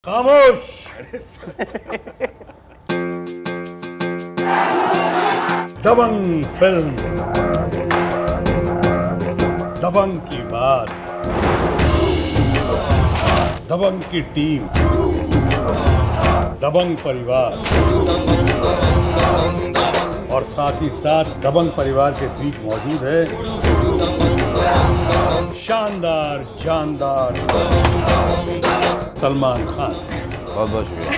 खामोश। दबंग फिल्म, दबंग की बात, दबंग की टीम, दबंग परिवार और साथ ही साथ दबंग परिवार के बीच मौजूद है शानदार जानदार सलमान खान। बहुत बहुत शुक्रिया।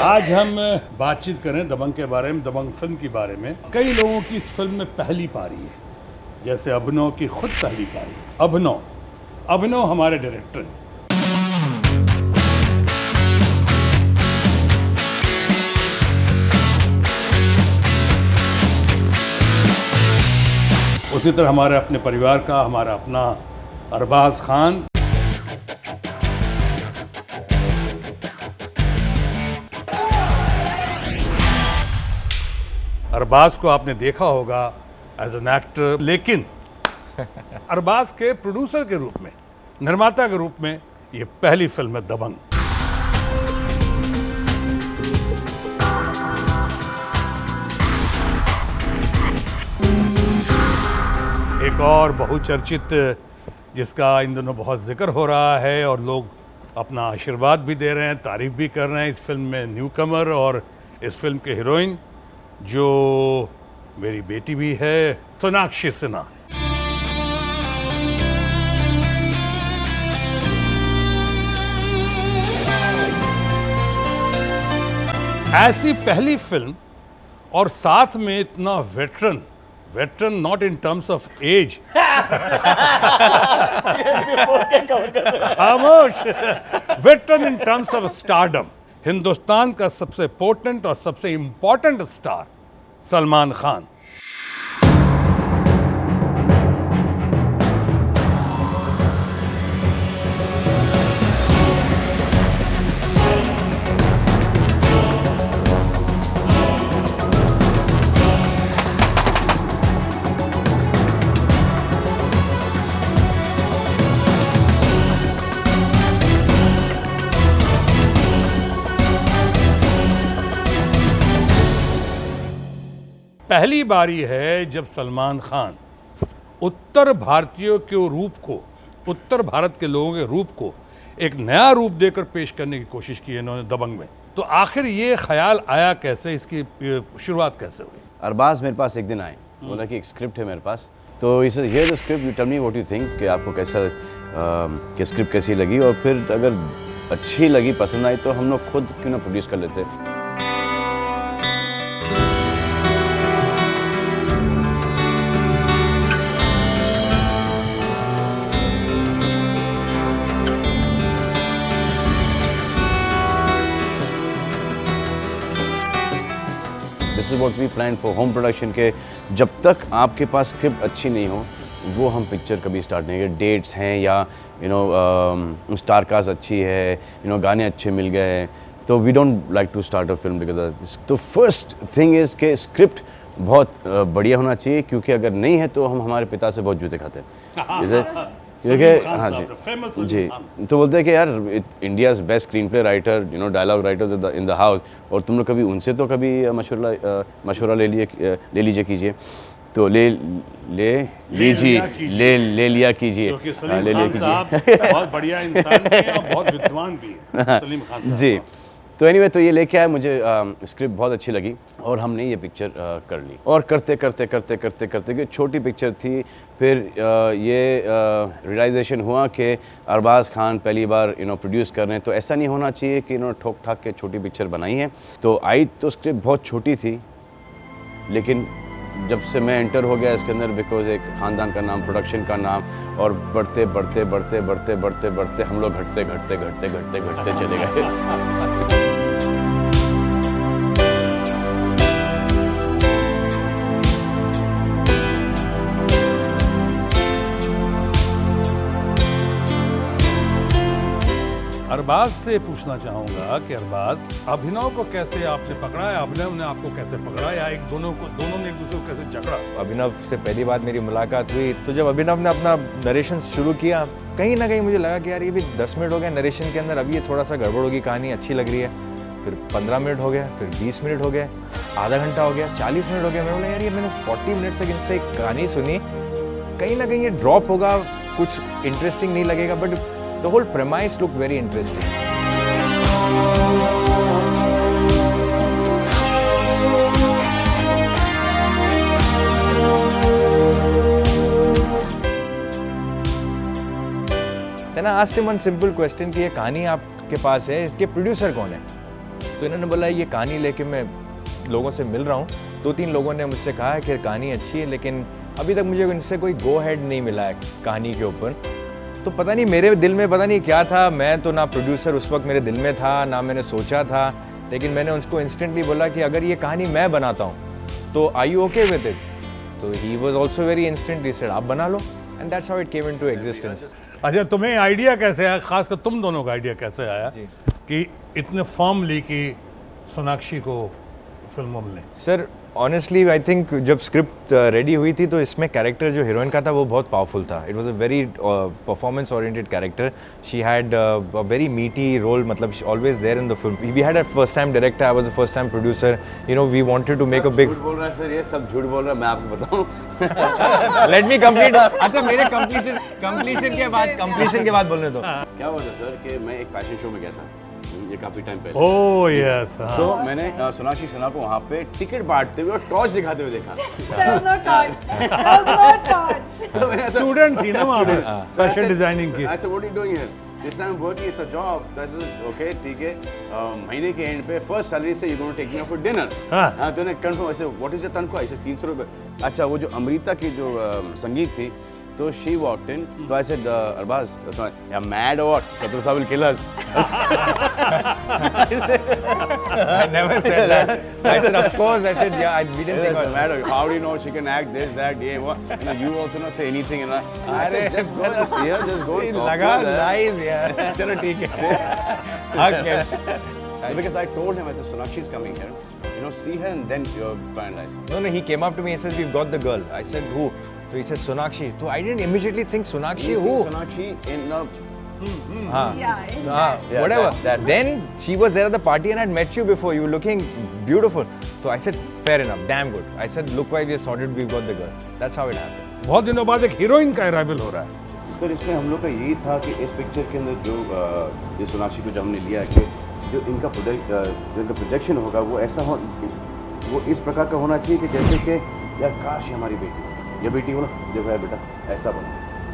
आज हम बातचीत करें दबंग के बारे में, दबंग फिल्म के बारे में। कई लोगों की इस फिल्म में पहली पारी है, जैसे अभिनव की खुद पहली पारी। अभिनव हमारे डायरेक्टर हैं। उसी तरह हमारे अपने परिवार का हमारा अपना अरबाज खान, अरबाज को आपने देखा होगा एज एन एक्टर, लेकिन अरबाज के प्रोड्यूसर के रूप में, निर्माता के रूप में ये पहली फिल्म है दबंग। एक और बहुचर्चित जिसका इन दिनों बहुत जिक्र हो रहा है और लोग अपना आशीर्वाद भी दे रहे हैं, तारीफ भी कर रहे हैं इस फिल्म में न्यू कमर और इस फिल्म के हीरोइन जो मेरी बेटी भी है, सोनाक्षी सिन्हा। ऐसी पहली फिल्म और साथ में इतना veteran not in terms of age, खामोश, veteran in terms of stardom. Hindustan का सबसे पोटेंट और सबसे इंपॉर्टेंट स्टार सलमान खान। पहली बारी है जब सलमान खान उत्तर भारतीयों के रूप को, उत्तर भारत के लोगों के रूप को एक नया रूप देकर पेश करने की कोशिश की इन्होंने दबंग में। तो आखिर ये ख्याल आया कैसे, इसकी शुरुआत कैसे हुई? अरबाज मेरे पास एक दिन आए, बोला कि एक स्क्रिप्ट है मेरे पास, तो इसे here the script, you tell me what you think, कि आपको कैसा कि स्क्रिप्ट कैसी लगी, और फिर अगर अच्छी लगी, पसंद आई, तो हम लोग खुद क्यों ना प्रोड्यूस कर लेते। This is what we plan for home production के जब तक आपके पास स्क्रिप्ट अच्छी नहीं हो वो हम पिक्चर कभी स्टार्ट नहीं करें। डेट्स हैं या स्टार कास्ट अच्छी है, गाने अच्छे मिल गए, तो we don't like to start a film because of this. तो फर्स्ट थिंग इज़ के स्क्रिप्ट बहुत बढ़िया होना चाहिए, क्योंकि अगर नहीं है तो हम हमारे पिता से बहुत जूते खाते हैं। जैसे देखिए, हाँ जी, तो बोलते हैं कि यार India's best screenplay writer, dialogue writers in the house, और तुम लोग कभी उनसे तो कभी मशवरा ले लीजिए कीजिए, तो ले लिया कीजिए। बहुत बढ़िया इंसान भी है और बहुत विद्वान भी है सलीम खान साहब। जी, तो एनीवे, तो ये लेके आए, मुझे स्क्रिप्ट बहुत अच्छी लगी और हमने ये पिक्चर कर ली। और करते कि छोटी पिक्चर थी, फिर ये रियलाइजेशन हुआ कि अरबाज खान पहली बार प्रोड्यूस कर रहे हैं, तो ऐसा नहीं होना चाहिए कि ठोक ठाक के छोटी पिक्चर बनाई है। तो आई तो स्क्रिप्ट बहुत छोटी थी, लेकिन जब से मैं एंटर हो गया इसके अंदर, बिकॉज एक ख़ानदान का नाम, प्रोडक्शन का नाम, और बढ़ते हम लोग घटते चले गए। अरबाज से पूछना चाहूंगा कि अरबाज, अभिनव को कैसे आपने पकड़ा है, अभिनव ने आपको कैसे पकड़ा, या दोनों ने एक दूसरे को कैसे जकड़ा? अभिनव से पहली बार मेरी मुलाकात हुई तो जब अभिनव ने अपना नरेशन शुरू किया, कहीं ना कहीं मुझे लगा कि यार ये भी 10 मिनट हो गए नरेशन के अंदर, अभी ये थोड़ा सा गड़बड़ होगी, कहानी अच्छी लग रही है। फिर 15 मिनट हो गया, फिर 20 मिनट हो गए, आधा घंटा हो गया, 40 मिनट हो गया। मैं बोला यार ये मैंने 40 मिनट तक इनसे एक कहानी सुनी, कहीं ना कहीं ये ड्रॉप होगा, कुछ इंटरेस्टिंग नहीं लगेगा, but the whole premise look very interesting. Then I asked him one simple question कि ये कहानी आपके पास है, इसके प्रोड्यूसर कौन है? तो इन्होंने बोला ये कहानी लेके मैं लोगों से मिल रहा हूँ, 2-3 लोगों ने मुझसे कहा है कि कहानी अच्छी है, लेकिन अभी तक मुझे इनसे कोई गो हेड नहीं मिला है कहानी के ऊपर। तो पता नहीं मेरे दिल में पता नहीं क्या था, मैं तो ना प्रोड्यूसर उस वक्त मेरे दिल में था, ना मैंने सोचा था, लेकिन मैंने उसको इंस्टेंटली बोला कि अगर ये कहानी मैं बनाता हूँ तो are you okay with it? तो he was also very instantly said आप बना लो, and that's how it came into existence. अच्छा, तुम्हें आइडिया कैसे आया, खासकर तुम दोनों का आइडिया कैसे आया जी। कि इतने फॉर्मली कि सोनाक्षी को फिल्मों में लें? सर ऑनेस्टली आई थिंक जब स्क्रिप्ट रेडी हुई थी तो इसमें कैरेक्टर जो हीरोइन का था वो बहुत पावरफुल था। It was a very performance oriented character. She had a very meaty role, मतलब always there in the film. We had a first time director, I was the first time producer, you know we wanted to make a big. झूठ बोल रहा है sir, ये सब झूठ बोल रहा है, मैं आपको बताऊं। Let me complete. अच्छा मेरे कंप्लीशन के बाद बोलने दो। क्या हुआ था सर कि मैं एक फैशन शो में गया था, ये काफी टाइम पहले। ओह यस, तो मैंने सोनाक्षी सिन्हा को वहाँ पे टिकट बांटते हुए और टॉर्च दिखाते हुए देखा। स्टूडेंट थी ना वहाँ पे फैशन डिजाइनिंग की। I said, what are you doing here? This I'm working, it's a job. That's okay, ठीक है। महीने के एंड पे फर्स्ट सैलरी से you're going to take me out for dinner। हाँ, तो ने कंफर्म ऐसे what is your तनख्वाह? ऐसे 300 रुपए। अच्छा, वो जो अमृता की जो संगीत थी, तो she walked in, so I said, Arbaz, you're mad or what? Shatrusha will kill us. I never said that. I said of course. I said yeah. We didn't think about Mad. How do you know she can act this, that, yeah, what? You also not say anything. And I said, just go and see her, just go and talk लगा to her. nice यार। चलो ठीक है। Okay. Because I told him, I said, Sonakshi is coming here. You know, see her and then you finalize. No, he came up to me and says, we've got the girl. I said, who? So he says, Sonakshi. So I didn't immediately think Sonakshi, You who? see Sonakshi in Whatever. that. Then she was there at the party and I'd met you before. You were looking beautiful. So I said, fair enough, damn good. I said, look why we sorted, we've got the girl. That's how it happened. बहुत दिनों बाद एक heroine का arrival हो रहा है। Sir इसमें हम लोग का यही था कि इस पिक्चर के अंदर जो ये सोनाक्षी को जब हमने लिया कि जो इनका प्रोजेक्शन होगा वो ऐसा हो, वो इस प्रकार का होना चाहिए कि जैसे कि यार काश ये हमारी बेटी होती, या बेटी बोला जो है बेटा ऐसा बनो,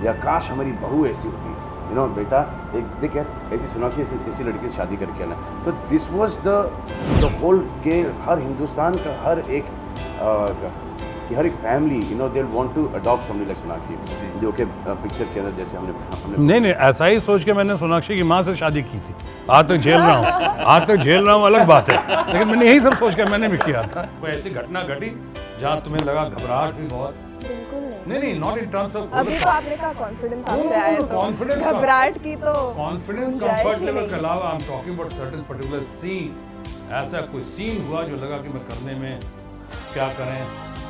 या काश हमारी बहू ऐसी होती, यू नो बेटा एक देख यार ऐसी सोनाक्षी ऐसी लड़की से शादी करके आना। तो दिस वाज द होल के हर हिंदुस्तान का हर एक कि हर एक family you know they want to adopt somebody like Sonakshi, जो कि पिक्चर के अंदर जैसे हमने नहीं ऐसा ही सोच के मैंने सोनाक्षी की माँ से शादी की थी। आज तक झेल रहा हूँ अलग बात है, लेकिन मैंने यही सब सोच कर मैंने भी किया था। कोई ऐसी घटना घटी जहाँ तुम्हें लगा घबराहट भी बहुत? बिल्कुल नहीं नॉट इन टर्म्स ऑफ अभी तो आपने कहा कॉन्फिडेंस आपसे आए तो confidence का- घबराहट की तो कॉन्फिडेंस गुंजाइश ही कंफर्ट लेवल नहीं। के अलावा I am talking about certain particular scene. ऐसा कोई सीन हुआ जो लगा कि मैं करने में क्या करें,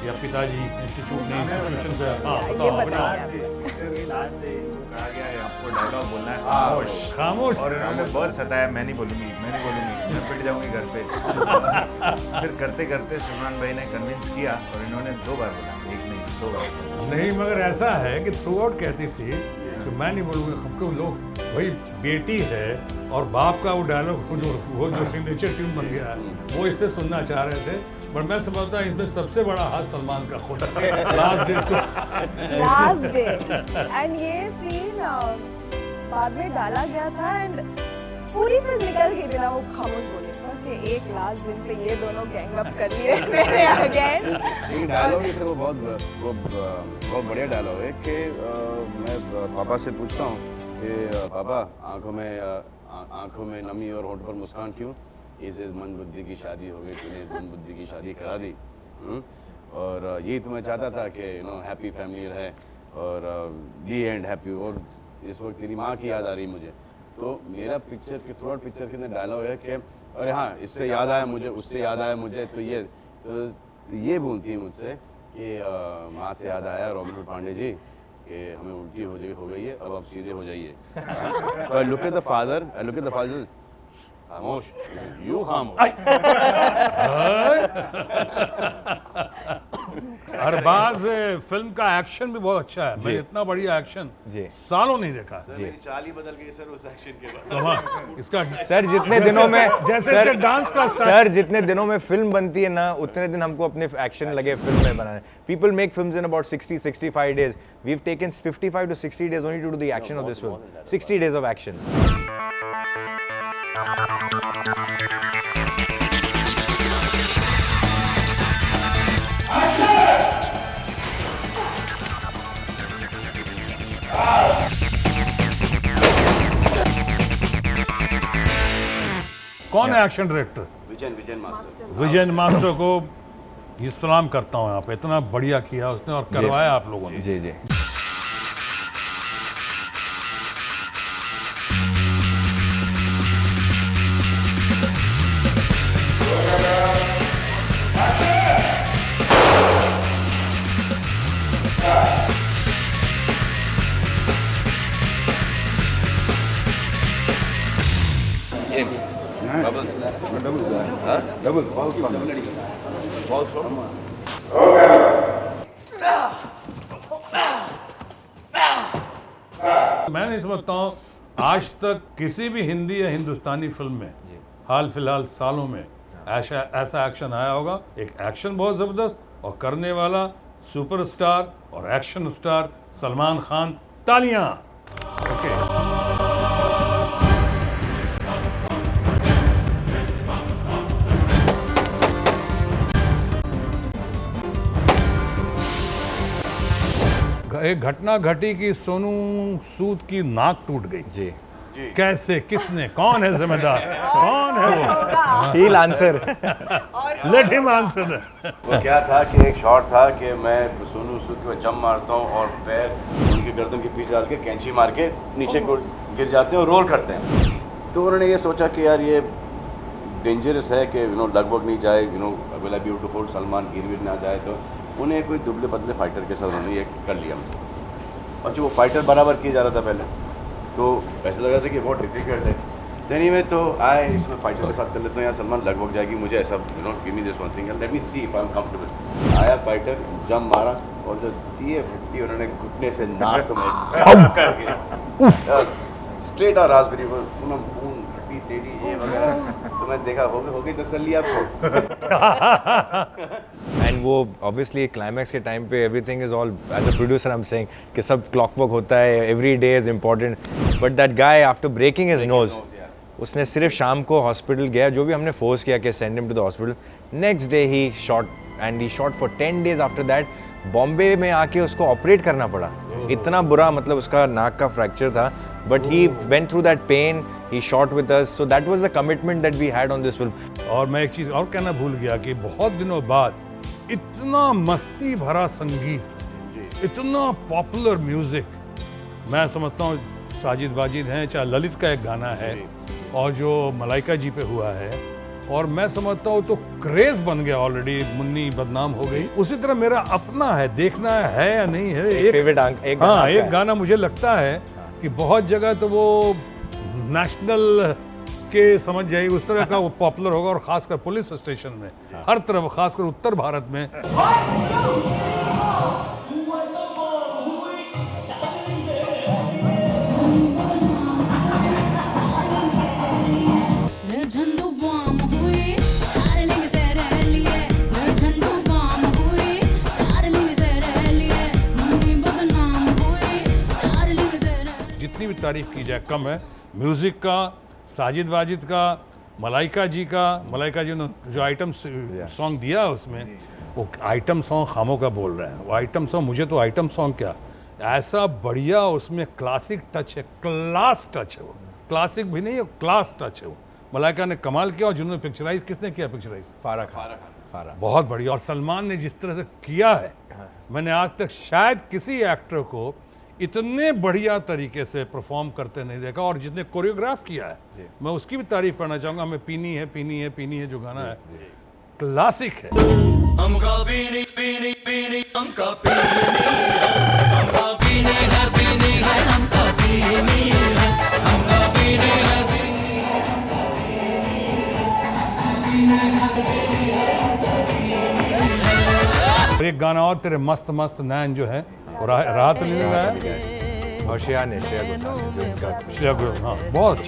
या पिताजी इंस्टीट्यूट ने इंस्टीट्यूशन पे ये बताओ बताइए पिक्चर की लास्ट डे कहा गया है आपको डायलॉग बोलना है खामोश, खामोश। और इन्होंने बहुत सताया, मैं नहीं बोलूँगी मैं पिट जाऊँगी घर पे। फिर करते करते सिमरन भाई ने कन्विंस किया और इन्होंने 2 बार बोला, एक नहीं 2 बार। नहीं मगर ऐसा है कि थ्रू आउट कहती थी कि मैं नहीं बोलूँगा, हमको लोग वही बेटी है और बाप का वो डायलॉग वो जो सिग्नेचर ट्यून बन गया है वो इससे सुनना चाह रहे थे। बट मैं समझता हूँ इसमें सबसे बड़ा हाथ सलमान का खुद लास्ट लास्ट डे एंड ये सीन बाद में डाला गया था एंड पूरी फिल्म निकल गई बिना वो खामोश बोले, बस ये एक लास्ट दिन पे ये दोनों गैंग अप कर लिए मेरे अगेंस्ट। एक डायलॉग है सर, वो बहुत बढ़िया डायलॉग है कि मैं पापा से पूछता हूँ कि पापा आंखों में नमी और होंठ पर मुस्कान क्यों? इस मन बुद्धि की शादी हो गई, तूने इस मन बुद्धि की शादी करा दी। और यही तो मैं चाहता था कि यू नो हैप्पी फैमिली रहे और दी एंड हैप्पी। और इस वक्त तेरी माँ की याद आ रही मुझे, तो मेरा पिक्चर के थ्रू आउट पिक्चर के अंदर डायलॉग है कि अरे हाँ इससे याद आया मुझे, उससे याद आया मुझे, तो ये बोलती है मुझसे कि माँ से याद आया रॉबिन हुड पांडे जी कि हमें उल्टी हो गई है, अब आप सीधे हो जाइए। तो I look at the father, खामोश, यू खामोश। अरबाज फिल्म का एक्शन भी बहुत अच्छा है। मैं इतना बढ़िया एक्शन जी। सालों नहीं देखा। मेरी चाल ही बदल गई सर उस एक्शन के बाद। कमाल। इसका सर जितने दिनों में जैसे सर, इसके डांस का सर जितने दिनों में फिल्म बनती है ना, उतने दिन हमको अपने एक्शन लगे फिल्म में बनाने। People make films in about 60-65 days. We've taken 55 to 60 days only to do the action of this film. 60 days of action. कौन है action director? Vision master. Vijay master को ये सलाम करता हूँ यहाँ पे, इतना बढ़िया किया उसने और करवाया आप लोगों ने। जी जी। मैं नहीं समझता हूँ आज तक किसी भी हिंदी या हिंदुस्तानी फिल्म में हाल फिलहाल सालों में ऐसा एक्शन आया होगा। एक एक्शन बहुत जबरदस्त और करने वाला सुपरस्टार और एक्शन स्टार सलमान खान। तालियां। ओके। एक घटना घटी कि सोनू सूद की नाक टूट गई। जी। कैसे, किसने, कौन है जिम्मेदार, कौन है वो? He'll answer. Let him answer. वो क्या था कि एक शॉट था कि मैं सोनू सूद को जंप मारता हूँ और पैर उनकी गर्दन के पीछे डाल के कैंची मार के नीचे को गिर जाते हैं और रोल करते हैं। तो उन्होंने ये सोचा कि यार ये डेंजरस है कि लगभग नहीं जाए, will I be able to hold Salman, गिर विर ना जाए। तो उन्हें कोई दुबले पतले फाइटर के साथ उन्होंने ये कर लिया। और जो वो फाइटर बराबर किया जा रहा था पहले, तो ऐसा लग रहा था कि बहुत डिफिकल्ट है। नहीं मैं तो आए इसमें फाइटर के साथ कर लेता हूँ, यहाँ सलमान लगभग जाएगी, मुझे ऐसा give me this one thing, let me see if I am comfortable. आया फाइटर, जंप मारा और जो दिए फट्टी उन्होंने घुटने से नाक में करके स्ट्रेट और रास्पबेरी को खून फट्टी टेढ़ी ये वगैरह। तो मैं देखा हो गई तसल्ली आपको। एंड वो ऑब्वियसली क्लाइमैक्स के टाइम पे everything is all, as a producer I am saying कि सब क्लॉकवर्क होता है, every day is important, but that guy after breaking his nose, उसने सिर्फ शाम को हॉस्पिटल गया, जो भी हमने फोर्स किया कि send him to the hospital, next day ही शॉट एंड ही shot for 10 days after that. Bombay में आके उसको ऑपरेट करना पड़ा, इतना बुरा, मतलब उसका नाक का फ्रैक्चर था, but he went through that pain, he shot with us, so that was the commitment that we had on this film. और मैं एक चीज़ और कहना भूल गया कि बहुत दिनों बाद इतना मस्ती भरा संगीत, इतना पॉपुलर म्यूजिक, मैं समझता हूँ साजिद वाजिद हैं, चाहे ललित का एक गाना है और जो मलाइका जी पे हुआ है, और मैं समझता हूँ तो क्रेज बन गया ऑलरेडी, मुन्नी बदनाम हो गई। उसी तरह मेरा अपना है, देखना है या नहीं है, एक गाना मुझे लगता है कि बहुत जगह तो वो नेशनल के समझ जाइए उस तरह का वो पॉपुलर होगा, और खासकर पुलिस स्टेशन में हर तरफ, खासकर उत्तर भारत में। जितनी भी तारीफ की जाए कम है। म्यूजिक का, साजिद वाजिद का, मलाइका जी ने जो आइटम सॉन्ग दिया उसमें, वो आइटम सॉन्ग खामों का बोल रहे हैं, वो आइटम सॉन्ग, मुझे तो आइटम सॉन्ग क्या, ऐसा बढ़िया उसमें क्लासिक टच है, क्लास टच है, वो क्लासिक भी नहीं है, क्लास टच है वो। मलाइका ने कमाल किया, और जिन्होंने पिक्चराइज, किसने किया पिक्चराइज? फारा खान। बहुत बढ़िया। और सलमान ने जिस तरह से किया है, मैंने आज तक शायद किसी एक्टर को इतने बढ़िया तरीके से परफॉर्म करते नहीं देखा। और जिसने कोरियोग्राफ किया है मैं उसकी भी तारीफ करना चाहूँगा। हमें पीनी है पीनी है पीनी है जो गाना है क्लासिक है। हमका पीनी पीनी पीनी हमका पीनी है, हमका पीनी है पीनी है हमका पीनी है, हमका पीनी है पीनी है। और एक गाना और तेरे मस्त मस्त नैन जो है वो राहत अली ने गाया है। और श्रेया घोषाल ने जो इनका श्रेया घोषाल, हाँ बहुत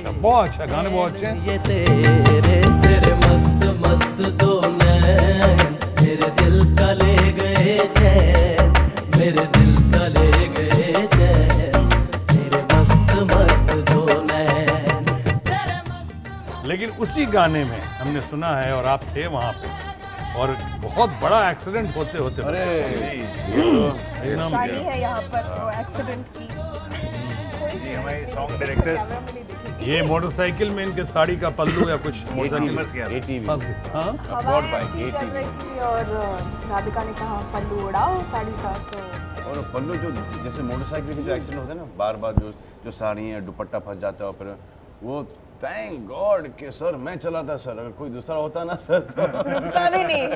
अच्छा गाने बहुत अच्छे हैं। ये तेरे मस्त मस्त दो नैन मेरे दिल का ले गए चैन, मेरे दिल का ले गए चैन, तेरे मस्त मस्त दो नैन। लेकिन उसी गाने में हमने सुना है और आप थे वहाँ पे और बहुत बड़ा एक्सीडेंट होते होते अरे एकदम शानी है यहाँ पर वो एक्सीडेंट की। जी हमारे सॉन्ग डायरेक्टर्स ये मोटरसाइकिल में इनके साड़ी का पल्लू या कुछ मोटरसाइकिल फंस गया था। ATV फंस गया। हाँ हवाएं अच्छी चल रही थी और राधिका ने कहा पल्लू उड़ाओ साड़ी का, तो और पल्लू जो जैसे मोटरसाइकिल के जो एक्सीडेंट होते हैं ना बार बार जो साड़ी है दुपट्टा फंस जाता है और फिर वो थैंक गॉड कि सर मैं चलाता सर, अगर कोई दूसरा होता ना सर तो रुकता भी नहीं।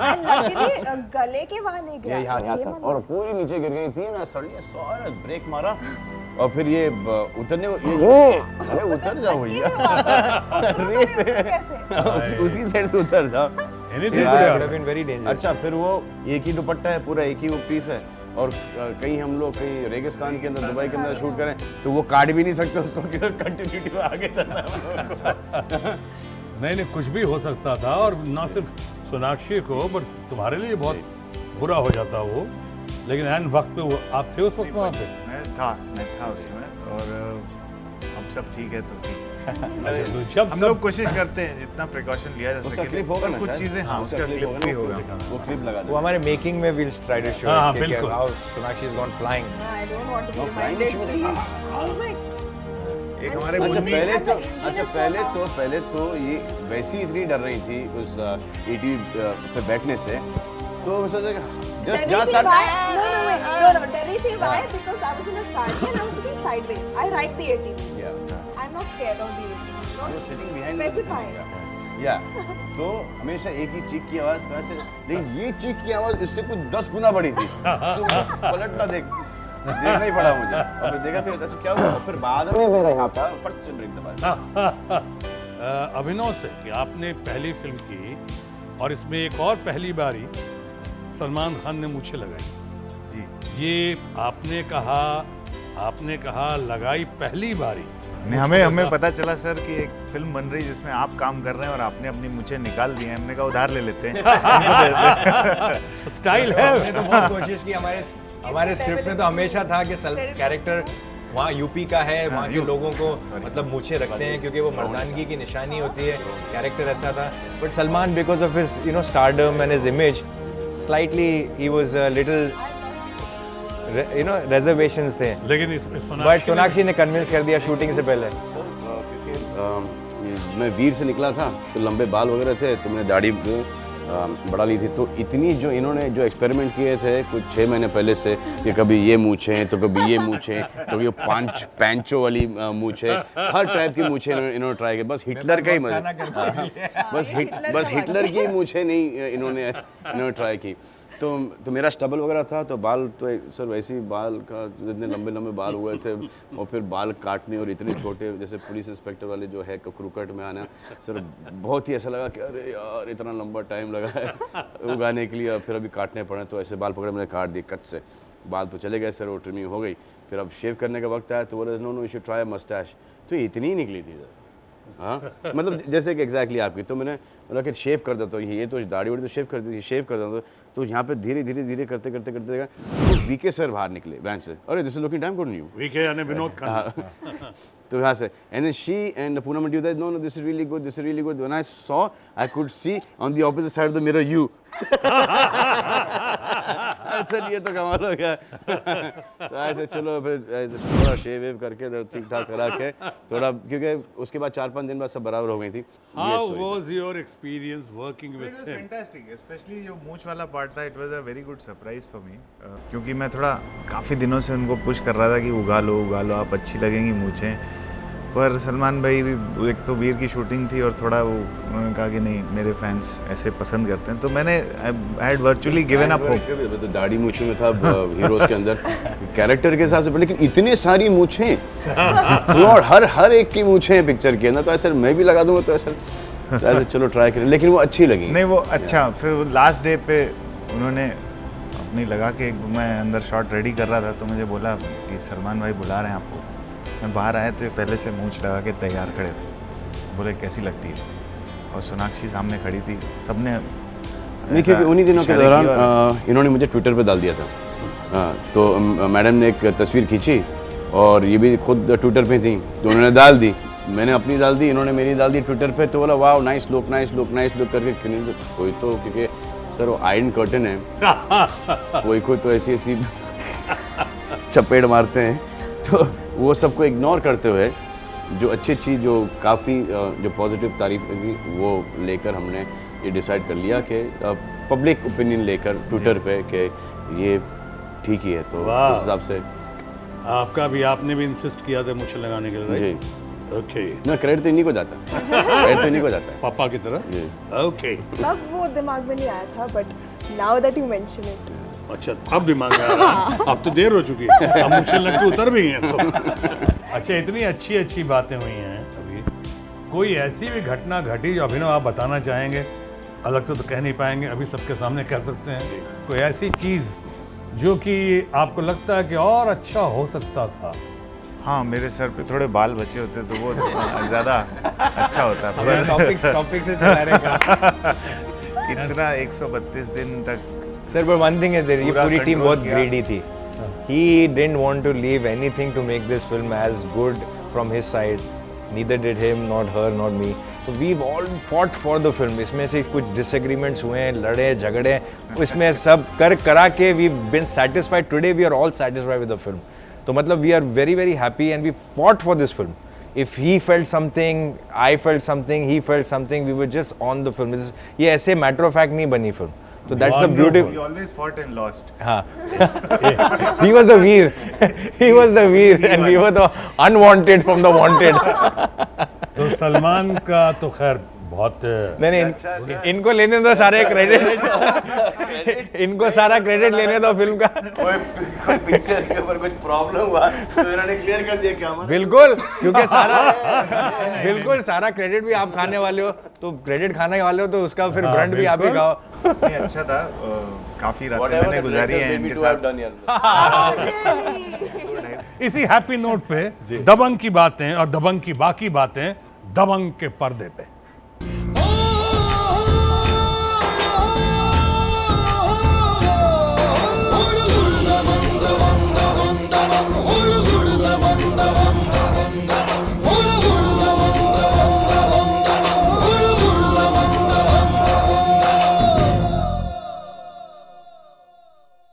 And luckily, गले के वहाँ नहीं गिरा। ये यहाँ ये था मन- और पूरी नीचे गिर गई थी ना सड़िए सारा ब्रेक मारा और फिर ये उतरने अरे उतर जाओ भैया कैसे? उसी साइड से उतर जाओ। Anything Yeah, could would happen. have been very dangerous. अच्छा फिर वो एक ही दुपट्टा है पूरा एक ही वो पीस है और कहीं हम लोग कहीं रेगिस्तान के अंदर दुबई के अंदर शूट करें तो वो काट भी नहीं सकते उसको कंटिन्यूटी में आगे चलना है। नहीं कुछ भी हो सकता था और ना सिर्फ सोनाक्षी को बट तुम्हारे लिए बहुत बुरा हो जाता वो। लेकिन एन वक्त पे वो आप थे उस वक्त वहाँ पे? मैं था उसमें और अब सब ठीक है तो ठीक। अच्छा, तो जब हम सब लोग कोशिश करते हैं जितना प्रिकॉशन लिया जा उसका सके, क्लिप होगा पर ना कुछ शायद? चीजें हाँ उसका क्लिप भी होगा। वो क्लिप लगा वो दो। हमारे मेकिंग में we'll try to show हाँ, it, कि बिल्कुल। how Sonakshi has gone flying. I don't want to be No, flying reminded, should- please. I was like, एक हमारे अच्छा, अच्छा मूवी पहले And तो the engine अच्छा is so पहले तो ये वैसी इतनी डर रही थी उस ATV पे बैठने से तो सोचा जस्ट Delhi जस्ट थी why? No, Delhi थी why? Because I was in a sardine and I was sitting sideways. I ride the ATV. I'm not scared of the ATV. Don't sitting behind specify. या तो हमेशा एक ही चीख की आवाज था ऐसे, लेकिन ये चीख की आवाज इससे कुछ 10 गुना बड़ी थी तो पलटना देखना ही पड़ा मुझे और फिर देखा फिर अच्छा क्या हुआ फिर बाद में मेरा यहाँ था फट से ब्रेक दबा। अभिनव से कि आपने पहली फिल्म की और इसमें एक और पहली बारी सलमान खान ने मूछें लगाई। जी ये आपने कहा लगाई पहली बारी। नहीं हमें पता चला सर कि एक फिल्म बन रही है जिसमें आप काम कर रहे हैं और आपने अपनी मुझे निकाल दी है। हमने कहा उधार ले लेते हैं। स्टाइल हमने है। तो बहुत कोशिश की हमारे स्क्रिप्ट में तो हमेशा था कि कैरेक्टर वहाँ यूपी का है, वहाँ के लोगों को मतलब मूछें रखते हैं क्योंकि वो मर्दानगी की निशानी होती है। कैरेक्टर ऐसा था but Salman because of his stardom and his image slightly he was a little reservations थे लेकिन बट सोनाक्षी ने कन्विंस कर दिया शूटिंग से पहले। क्योंकि मैं वीर से निकला था तो लंबे बाल वगैरह थे तो मैंने दाढ़ी बढ़ा ली थी तो इतनी जो इन्होंने जो एक्सपेरिमेंट किए थे कुछ 6 महीने पहले से कि कभी ये मूछें तो कभी ये मूछें तो कभी पैंचो वाली मूछें हर टाइप की मूछें इन्होंने ट्राई की। बस हिटलर का ही बस हिटलर की मूछें नहीं इन्होंने ट्राई की। तो मेरा स्टबल वगैरह था तो बाल तो सर वैसे ही बाल का जितने लंबे लंबे बाल हुए थे और फिर बाल काटने और इतने छोटे जैसे पुलिस इंस्पेक्टर वाले जो है क्रूकट में आना सर बहुत ही ऐसा लगा कि अरे यार इतना लंबा टाइम लगा है उगाने के लिए और फिर अभी काटने पड़े तो ऐसे बाल पकड़े मैंने काट दिए कट से। बाल तो चले गए सर वो ट्रिमिंग हो गई फिर अब शेव करने का वक्त आया तो बोले no you should try moustache तो इतनी ही निकली थी सर। हाँ मतलब जैसे कि एग्जैक्टली आपकी तो मैंने बोला कि शेव कर देता हूँ ये तो दाढ़ी वाड़ी तो शेव कर दी शेव कर देता तो यहाँ पे धीरे धीरे करते तो वीके सर बाहर निकले बैंक से अरे this is looking damn good new VK यानी विनोद खन्ना। तो यहाँ से and then she and Poonam aunty that no this is really good when I saw I could see on the opposite side of the mirror you sir ये तो कमाल हो गया। तो ऐसे चलो फिर ऐसे थोड़ा शेव वेव करके ठीक ठाक करा के थोड़ा, क्योंकि उसके बाद 4-5 दिन बाद सब बराबर हो गई थी। How was your experience working It with was him? fantastic, especially जो मूंछ वाला पार्ट था, it was a very good surprise for me, क्योंकि मैं थोड़ा काफ़ी दिनों से उनको पुश कर रहा था कि उगा लो आप, अच्छी लगेंगी मूंछें। पर सलमान भाई भी, एक तो वीर की शूटिंग थी और थोड़ा वो उन्होंने कहा कि नहीं मेरे फैंस ऐसे पसंद करते हैं, तो मैंने I had virtually given up hope. तो दाढ़ी मूछों में था हीरोज के अंदर कैरेक्टर के हिसाब से, लेकिन इतने सारी मूछें और हर एक की मूछें हैं पिक्चर के अंदर, तो ऐसे मैं भी लगा दूंगा तो ऐसे चलो ट्राई करें, लेकिन वो अच्छी लगी। नहीं वो अच्छा, फिर लास्ट डे पे उन्होंने अपनी लगा के, मैं अंदर शॉट रेडी कर रहा था तो मुझे बोला कि सलमान भाई बुला रहे हैं आपको। मैं बाहर आया तो ये पहले से मूंछ लगा के तैयार खड़े थे, बोले कैसी लगती है, और सोनाक्षी सामने खड़ी थी, सबने नहीं, क्योंकि उन्हीं दिनों के दौरान इन्होंने मुझे ट्विटर पे डाल दिया था। तो मैडम ने एक तस्वीर खींची और ये भी खुद ट्विटर पे थी, तो उन्होंने डाल दी, मैंने अपनी डाल दी, इन्होंने मेरी डाल दी ट्विटर पे, तो बोला वाह नाइस लुक करके। कोई तो, क्योंकि सर वो आयरन कर्टन है, कोई तो ऐसी चपेट मारते हैं, तो वो सबको इग्नोर करते हुए जो अच्छी जो काफ़ी जो पॉजिटिव तारीफ लगी वो लेकर हमने ये डिसाइड कर लिया कि पब्लिक ओपिनियन लेकर ट्विटर पे कि ये ठीक ही है, तो वाह। उस हिसाब से आपने भी इंसिस्ट किया था मुझे लगाने के लिए, जी राइट? ओके, ना क्रेडिट तो इन्हीं को जाता है, क्रेडिट तो इन्हीं को जाता है पापा की तरह। जी। ओके, तब वो दिमाग में नहीं आया था, but now that you mention it, अच्छा अब दिमाग में आ रहा है। अब तो देर हो चुकी है, अब मुझे लगता है उतर भी हैं तो। अच्छा, इतनी अच्छी बातें हुई हैं अभी, कोई ऐसी भी घटना घटी जो अभिनव आप बताना चाहेंगे? अलग से तो कह नहीं पाएंगे, अभी सबके सामने कह सकते हैं, कोई ऐसी चीज़ जो कि आपको लगता है कि और अच्छा हो सकता था? हाँ, मेरे सर पे थोड़े बाल बचे होते तो वो ज़्यादा अच्छा होता, पर टॉपिक से चला रहेगा। इतना 132 दिन तक। सर पर वन थिंग इज, ये पूरा पूरी टीम control बहुत किया। ग्रीडी थी। He didn't want to leave anything to make this film as good from his side. Neither did him, not her, not me. So we've all fought for the film. इसमें से कुछ disagreements हुए हैं, लड़े झगड़े, इसमें सब करा के we've been satisfied. Today we are all satisfied with the film. तो मतलब we are very very happy and we fought for this film. If he felt something, I felt something, he felt something, we were just on the film. ये ऐसे matter of fact नहीं बनी film. So that's the beauty. We always fought and lost. हाँ. He was the veer. He was the veer and we were the unwanted from the wanted. तो सलमान का तो खैर बहुत नहीं, इनको लेने दो सारे क्रेडिट, इनको सारा क्रेडिट लेने दो फिल्म का। कोई पिक्चर के ऊपर कुछ प्रॉब्लम हुआ तो इन्होंने क्लियर कर दिया क्या हमारा। बिल्कुल, क्योंकि सारा क्रेडिट भी आप खाने वाले हो, तो क्रेडिट खाने वाले हो तो उसका फिर ब्रांड भी आप ही खाओ। नहीं, अच्छा था, काफ़ी रातें मैंने गुजारी हैं इनके साथ। इसी हैप्पी नोट पे दबंग की बातें और दबंग की बाकी बातें दबंग के पर्दे पे।